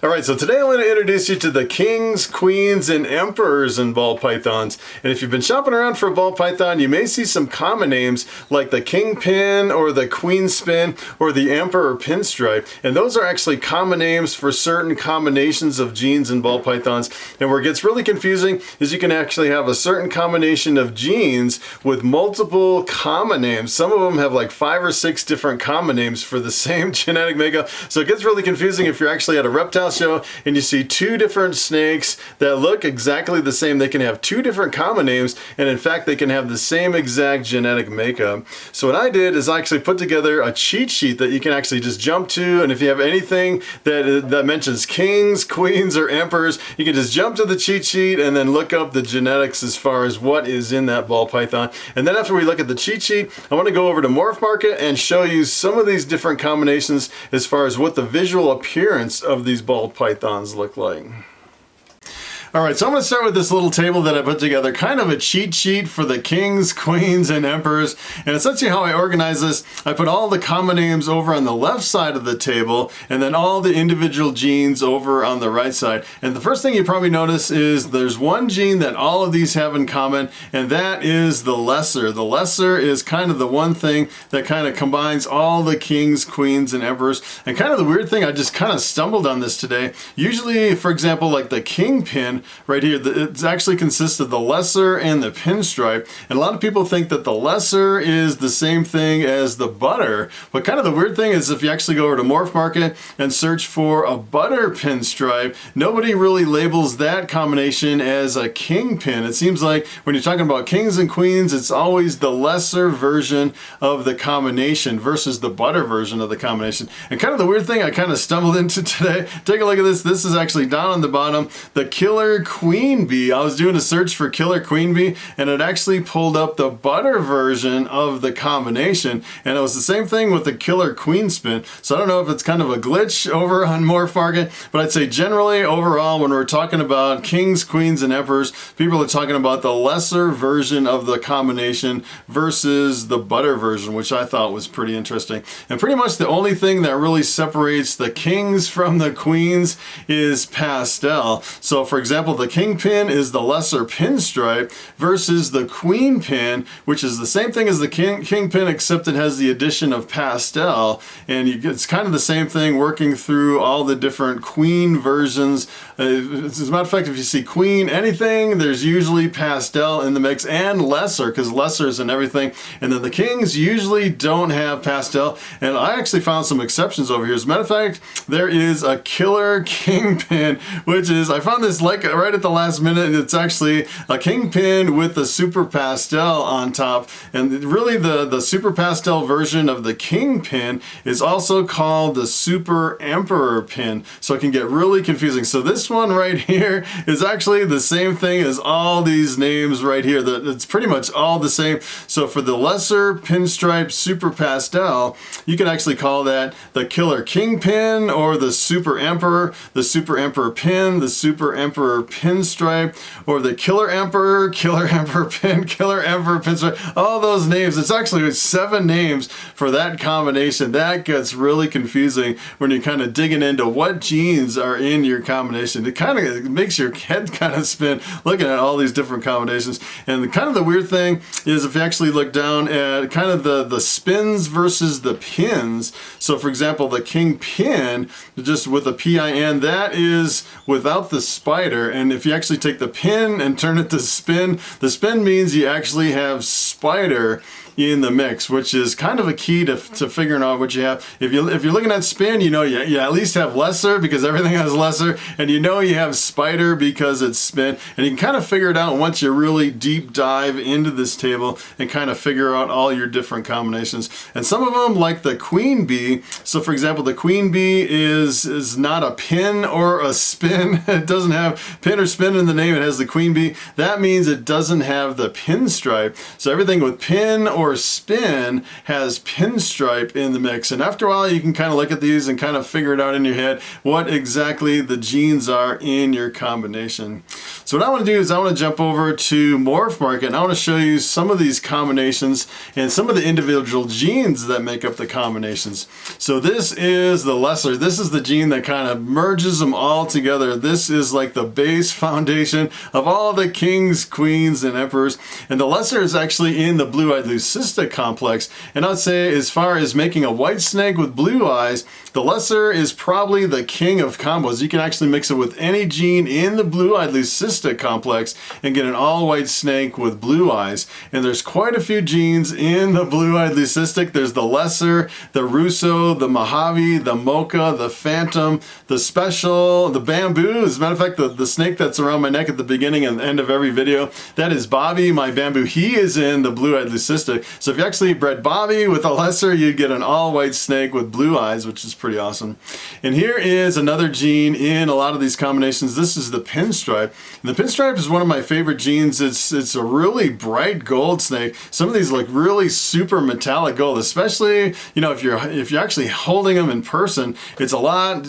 Alright, so today I'm going to introduce you to the kings, queens, and emperors in ball pythons. And if you've been shopping around for a ball python, you may see some common names like the kingpin or the queen spin or the emperor pinstripe. And those are actually common names for certain combinations of genes in ball pythons. And where it gets really confusing is you can actually have a certain combination of genes with multiple common names. Some of them have like 5 or 6 different common names for the same genetic makeup. So it gets really confusing if you're actually at a reptile show and you see 2 different snakes that look exactly the same. They can have 2 different common names, and in fact they can have the same exact genetic makeup. So what I did is I actually put together a cheat sheet that you can actually just jump to, and if you have anything that mentions kings, queens, or emperors, you can just jump to the cheat sheet and then look up the genetics as far as what is in that ball python. And then after we look at the cheat sheet, I want to go over to Morphmarket and show you some of these different combinations as far as what the visual appearance of these ball pythons look like. Alright, so I'm going to start with this little table that I put together, kind of a cheat sheet for the kings, queens, and emperors. And essentially how I organize this, I put all the common names over on the left side of the table, and then all the individual genes over on the right side. And the first thing you probably notice is there's one gene that all of these have in common, and that is the lesser. The lesser is kind of the one thing that kind of combines all the kings, queens, and emperors. And kind of the weird thing, I just kind of stumbled on this today. Usually, for example, like the kingpin, right here, it actually consists of the lesser and the pinstripe, and a lot of people think that the lesser is the same thing as the butter, but kind of the weird thing is if you actually go over to Morphmarket and search for a butter pinstripe, nobody really labels that combination as a kingpin. It seems like when you're talking about kings and queens, it's always the lesser version of the combination versus the butter version of the combination. And kind of the weird thing I kind of stumbled into today, take a look at this. This is actually down on the bottom, the killer queen bee. I was doing a search for killer queen bee, and it actually pulled up the butter version of the combination, and it was the same thing with the killer queen spin. So I don't know if it's kind of a glitch over on Morphmarket, but I'd say generally overall when we're talking about kings, queens, and emperors, people are talking about the lesser version of the combination versus the butter version, which I thought was pretty interesting. And pretty much the only thing that really separates the kings from the queens is pastel. So for example, the kingpin is the lesser pinstripe versus the queen pin, which is the same thing as the kingpin except it has the addition of pastel, and it's kind of the same thing working through all the different queen versions. As a matter of fact, if you see queen anything, there's usually pastel in the mix, and lesser, because lesser is in everything. And then the kings usually don't have pastel, and I actually found some exceptions over here. As a matter of fact, there is a killer kingpin, which is, I found this like right at the last minute, and it's actually a kingpin with the super pastel on top. And really the super pastel version of the kingpin is also called the super emperor pin, so it can get really confusing. So this one right here is actually the same thing as all these names right here. It's pretty much all the same. So for the lesser pinstripe super pastel, you can actually call that the killer kingpin or the super emperor pin, the super emperor pinstripe, or the killer emperor pin, killer emperor pinstripe, all those names. It's actually 7 names for that combination. That gets really confusing when you're kind of digging into what genes are in your combination. It kind of makes your head kind of spin looking at all these different combinations. And kind of the weird thing is if you actually look down at kind of the spins versus the pins. So for example, the kingpin, just with a PIN, that is without the spider. And if you actually take the pin and turn it to spin, the spin means you actually have spider in the mix, which is kind of a key to figuring out what you have. If you're looking at spin, you know you at least have lesser because everything has lesser, and you know you have spider because it's spin, and you can kind of figure it out once you really deep dive into this table and kind of figure out all your different combinations. And some of them, like the queen bee, so for example, the queen bee is not a pin or a spin. It doesn't have pin or spin in the name. It has the queen bee. That means it doesn't have the pinstripe. So everything with pin or for spin has pinstripe in the mix. And after a while, you can kind of look at these and kind of figure it out in your head what exactly the genes are in your combination. So what I want to do is I want to jump over to Morphmarket, and I want to show you some of these combinations and some of the individual genes that make up the combinations. So this is the lesser. This is the gene that kind of merges them all together. This is like the base foundation of all the kings, queens, and emperors. And the lesser is actually in the blue-eyed leucistic complex. And I'd say as far as making a white snake with blue eyes, the lesser is probably the king of combos. You can actually mix it with any gene in the blue-eyed leucistic complex and get an all-white snake with blue eyes. And there's quite a few genes in the blue-eyed leucistic. There's the lesser, the Russo, the Mojave, the Mocha, the Phantom, the Special, the Bamboo. As a matter of fact, the snake that's around my neck at the beginning and end of every video, that is Bobby, my Bamboo. He is in the blue-eyed leucistic. So if you actually bred Bobby with a lesser, you'd get an all-white snake with blue eyes, which is pretty awesome. And here is another gene in a lot of these combinations. This is the pinstripe. And the pinstripe is one of my favorite genes. It's a really bright gold snake. Some of these look really super metallic gold, especially, you know, if you're actually holding them in person. It's a lot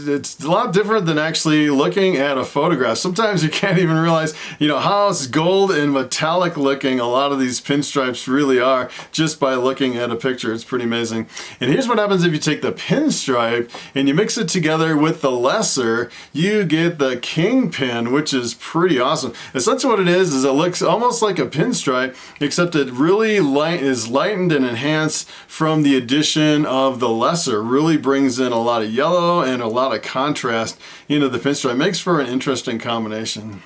different than actually looking at a photograph. Sometimes you can't even realize, you know, how gold and metallic looking a lot of these pinstripes really are just by looking at a picture. It's pretty amazing. And here's what happens if you take the pinstripe and you mix it together with the lesser, you get the kingpin, which is pretty awesome. Essentially what it is it looks almost like a pinstripe, except it really is lightened and enhanced from the addition of the lesser. Really brings in a lot of yellow and a lot of contrast into the pinstripe. Makes for an interesting combination.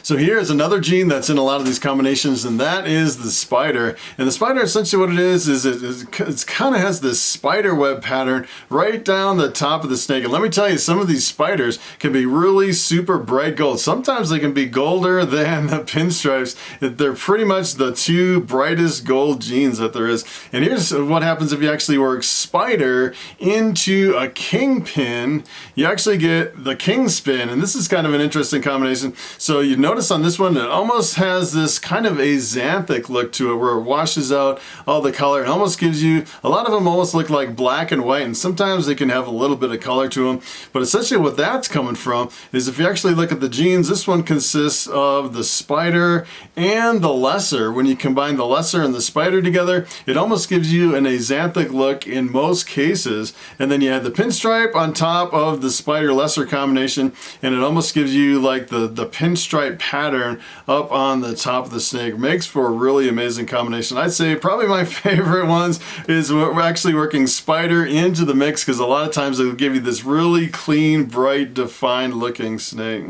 So here is another gene that's in a lot of these combinations, and that is the spider. And the spider, essentially what it is it kind of has this spider web pattern right down the top of the snake. And let me tell you, some of these spiders can be really super bright gold. Sometimes they can be golder than the pinstripes. They're pretty much the two brightest gold genes that there is. And here's what happens if you actually work spider into a kingpin. You actually get the king spin, and this is kind of an interesting combination. So you notice on this one, it almost has this kind of a xanthic look to it where it washes out all the color and almost gives you, a lot of them almost look like black and white, and sometimes they can have a little bit of color to them. But essentially what that's coming from is if you actually look at the genes, this one consists of the spider and the lesser. When you combine the lesser and the spider together, it almost gives you an axanthic look in most cases. And then you add the pinstripe on top of the spider lesser combination, and it almost gives you like the pinstripe pattern up on the top of the snake. Makes for a really amazing combination. I'd say probably my favorite ones is we're actually working spider into the mix, because a lot of times it'll give you this really clean, bright, defined looking snake.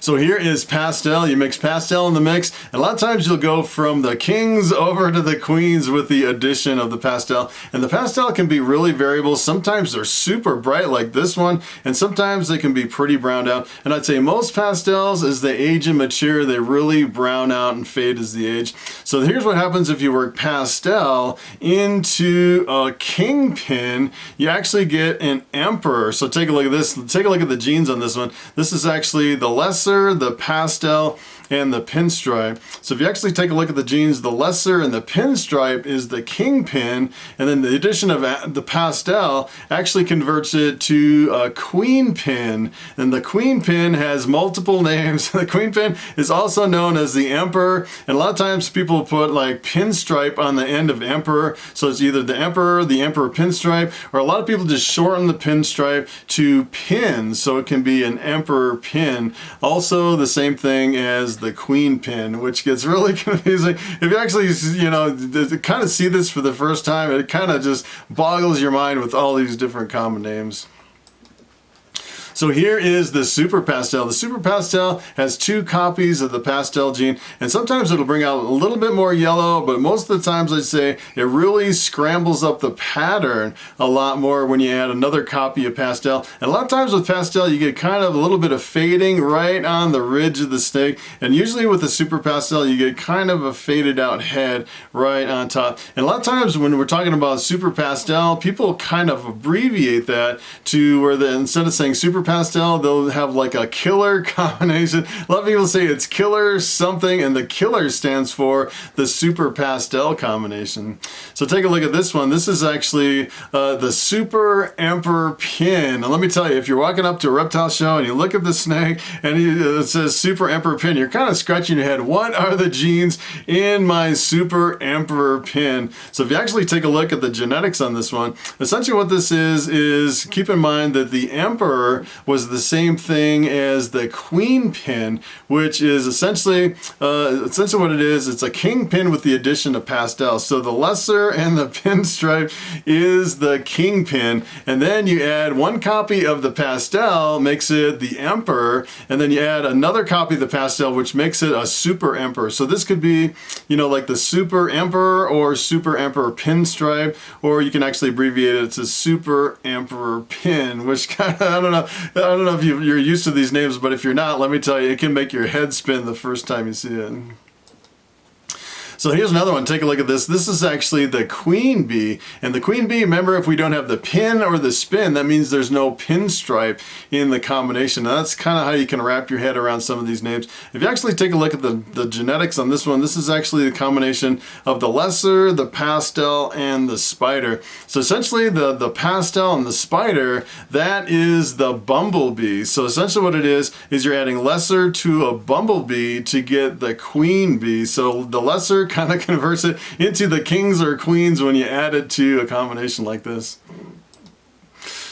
So here is pastel. You mix pastel in the mix, and a lot of times you'll go from the kings over to the queens with the addition of the pastel. And the pastel can be really variable. Sometimes they're super bright like this one, and sometimes they can be pretty browned out. And I'd say most pastels, as they age and mature, they really brown out and fade as they age. So here's what happens if you work pastel into a kingpin. You actually get an emperor. So take a look at this. Take a look at the genes on this one. This is actually the lesser, the pastel, and the pinstripe. So if you actually take a look at the genes, the lesser and the pinstripe is the kingpin, and then the addition of the pastel actually converts it to a queen pin. And the queen pin has multiple names. The queen pin is also known as the emperor, and a lot of times people put like pinstripe on the end of emperor. So it's either the emperor pinstripe, or a lot of people just shorten the pinstripe to pin, so it can be an emperor pin. Also the same thing as the queen pin, which gets really confusing. If you actually, you know, kind of see this for the first time, it kind of just boggles your mind with all these different common names. So here is the super pastel. The super pastel has two copies of the pastel gene, and sometimes it'll bring out a little bit more yellow, but most of the times I'd say it really scrambles up the pattern a lot more when you add another copy of pastel. And a lot of times with pastel you get kind of a little bit of fading right on the ridge of the snake, and usually with the super pastel you get kind of a faded out head right on top. And a lot of times when we're talking about super pastel, people kind of abbreviate that to where instead of saying super super pastel, they'll have like a killer combination. A lot of people say it's killer something, and the killer stands for the super pastel combination. So take a look at this one. This is actually the Super Emperor pin. Now let me tell you, if you're walking up to a reptile show and you look at the snake and it says Super Emperor pin, you're kind of scratching your head. What are the genes in my Super Emperor pin? So if you actually take a look at the genetics on this one, essentially what this is keep in mind that the Emperor was the same thing as the Queen pin, which is essentially what it is. It's a kingpin with the addition of pastel. So the lesser and the pinstripe is the kingpin, and then you add one copy of the pastel, makes it the Emperor, and then you add another copy of the pastel, which makes it a Super Emperor. So this could be, you know, like the Super Emperor or Super Emperor pinstripe, or you can actually abbreviate it to Super Emperor pin, which kind of, I don't know if you're used to these names, but if you're not, let me tell you, it can make your head spin the first time you see it. So here's another one. Take a look at this. This is actually the queen bee. And the queen bee, remember, if we don't have the pin or the spin, that means there's no pinstripe in the combination. Now, that's kind of how you can wrap your head around some of these names. If you actually take a look at the genetics on this one, this is actually the combination of the lesser, the pastel, and the spider. So essentially the pastel and the spider, that is the bumblebee. So essentially what it is you're adding lesser to a bumblebee to get the queen bee. So the lesser kind of converts it into the kings or queens when you add it to a combination like this.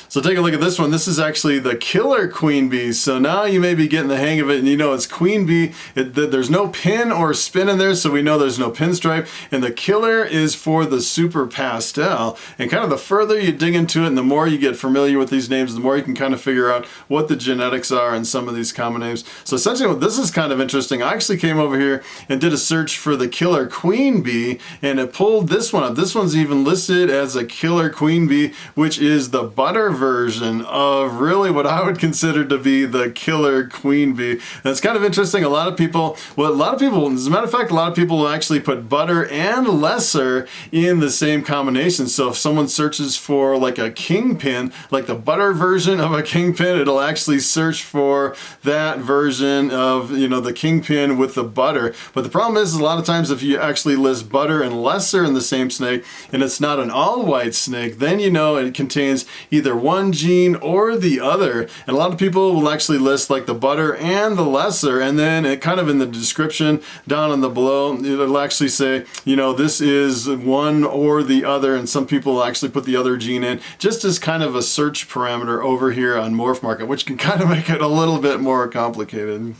So take a look at this one. This is actually the killer queen bee. So now you may be getting the hang of it, and you know it's queen bee. There's no pin or spin in there, so we know there's no pinstripe. And the killer is for the super pastel. And kind of the further you dig into it and the more you get familiar with these names, the more you can kind of figure out what the genetics are in some of these common names. So essentially this is kind of interesting. I actually came over here and did a search for the killer queen bee, and it pulled this one up. This one's even listed as a killer queen bee, which is the butter version of really what I would consider to be the killer queen bee. That's kind of interesting. A lot of people, as a matter of fact, a lot of people will actually put butter and lesser in the same combination. So if someone searches for like a kingpin, like the butter version of a kingpin, it'll actually search for that version of, you know, the kingpin with the butter. But the problem is a lot of times if you actually list butter and lesser in the same snake and it's not an all white snake, then you know it contains either one gene or the other. And a lot of people will actually list like the butter and the lesser, and then it kind of in the description down on the below, it'll actually say, you know, this is one or the other, and some people will actually put the other gene in just as kind of a search parameter over here on Morphmarket, which can kind of make it a little bit more complicated.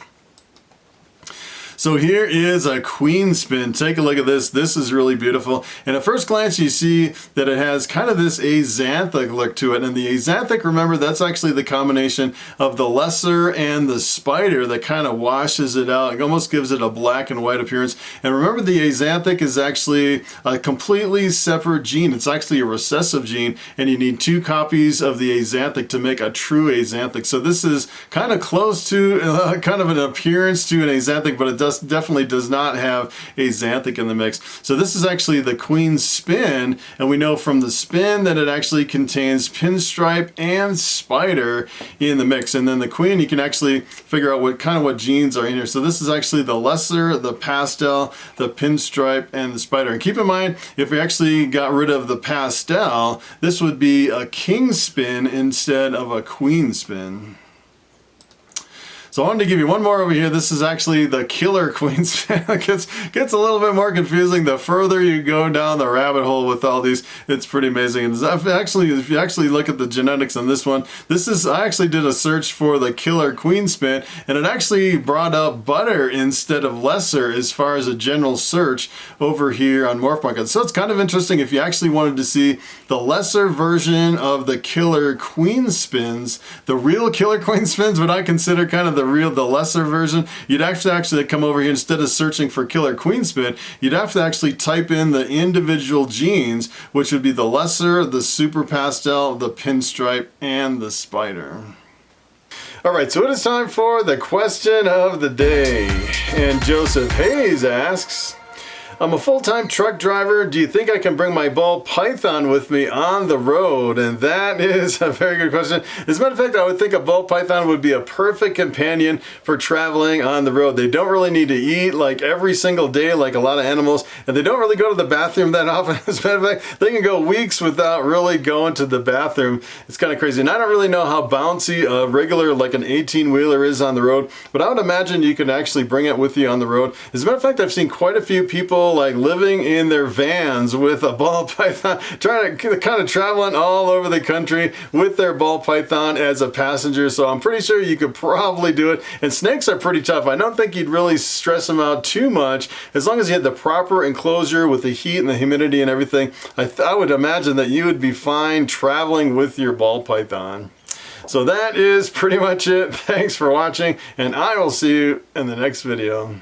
So here is a queen spin. Take a look at this. This is really beautiful. And at first glance, you see that it has kind of this axanthic look to it. And the axanthic, remember, that's actually the combination of the lesser and the spider that kind of washes it out. It almost gives it a black and white appearance. And remember, the axanthic is actually a completely separate gene. It's actually a recessive gene, and you need 2 copies of the axanthic to make a true axanthic. So this is kind of close to kind of an appearance to an axanthic, but it definitely does not have axanthic in the mix. So this is actually the queen spin, and we know from the spin that it actually contains pinstripe and spider in the mix. And then the queen, you can actually figure out what genes are in here. So this is actually the lesser, the pastel, the pinstripe, and the spider. And keep in mind, if we actually got rid of the pastel, this would be a king spin instead of a queen spin. So I wanted to give you one more over here. This is actually the killer queen spin. It gets a little bit more confusing the further you go down the rabbit hole with all these. It's pretty amazing. And if you actually look at the genetics on this one, I actually did a search for the killer queen spin, and it actually brought up butter instead of lesser as far as a general search over here on Morphmarket. So it's kind of interesting if you actually wanted to see the lesser version of the killer queen spins, the real killer queen spins, what I consider kind of the lesser version. You'd actually come over here, instead of searching for killer queen spin, you'd have to actually type in the individual genes, which would be the lesser, the super pastel, the pinstripe, and the spider. All right, so it is time for the question of the day. And Joseph Hayes asks, I'm a full-time truck driver. Do you think I can bring my ball python with me on the road? And that is a very good question. As a matter of fact, I would think a ball python would be a perfect companion for traveling on the road. They don't really need to eat like every single day like a lot of animals, and they don't really go to the bathroom that often. As a matter of fact, they can go weeks without really going to the bathroom. It's kind of crazy. And I don't really know how bouncy a regular, like an 18-wheeler is on the road, but I would imagine you can actually bring it with you on the road. As a matter of fact, I've seen quite a few people like living in their vans with a ball python, trying to kind of traveling all over the country with their ball python as a passenger. So I'm pretty sure you could probably do it. And snakes are pretty tough. I don't think you'd really stress them out too much as long as you had the proper enclosure with the heat and the humidity and everything. I would imagine that you would be fine traveling with your ball python. So that is pretty much it. Thanks for watching, and I will see you in the next video.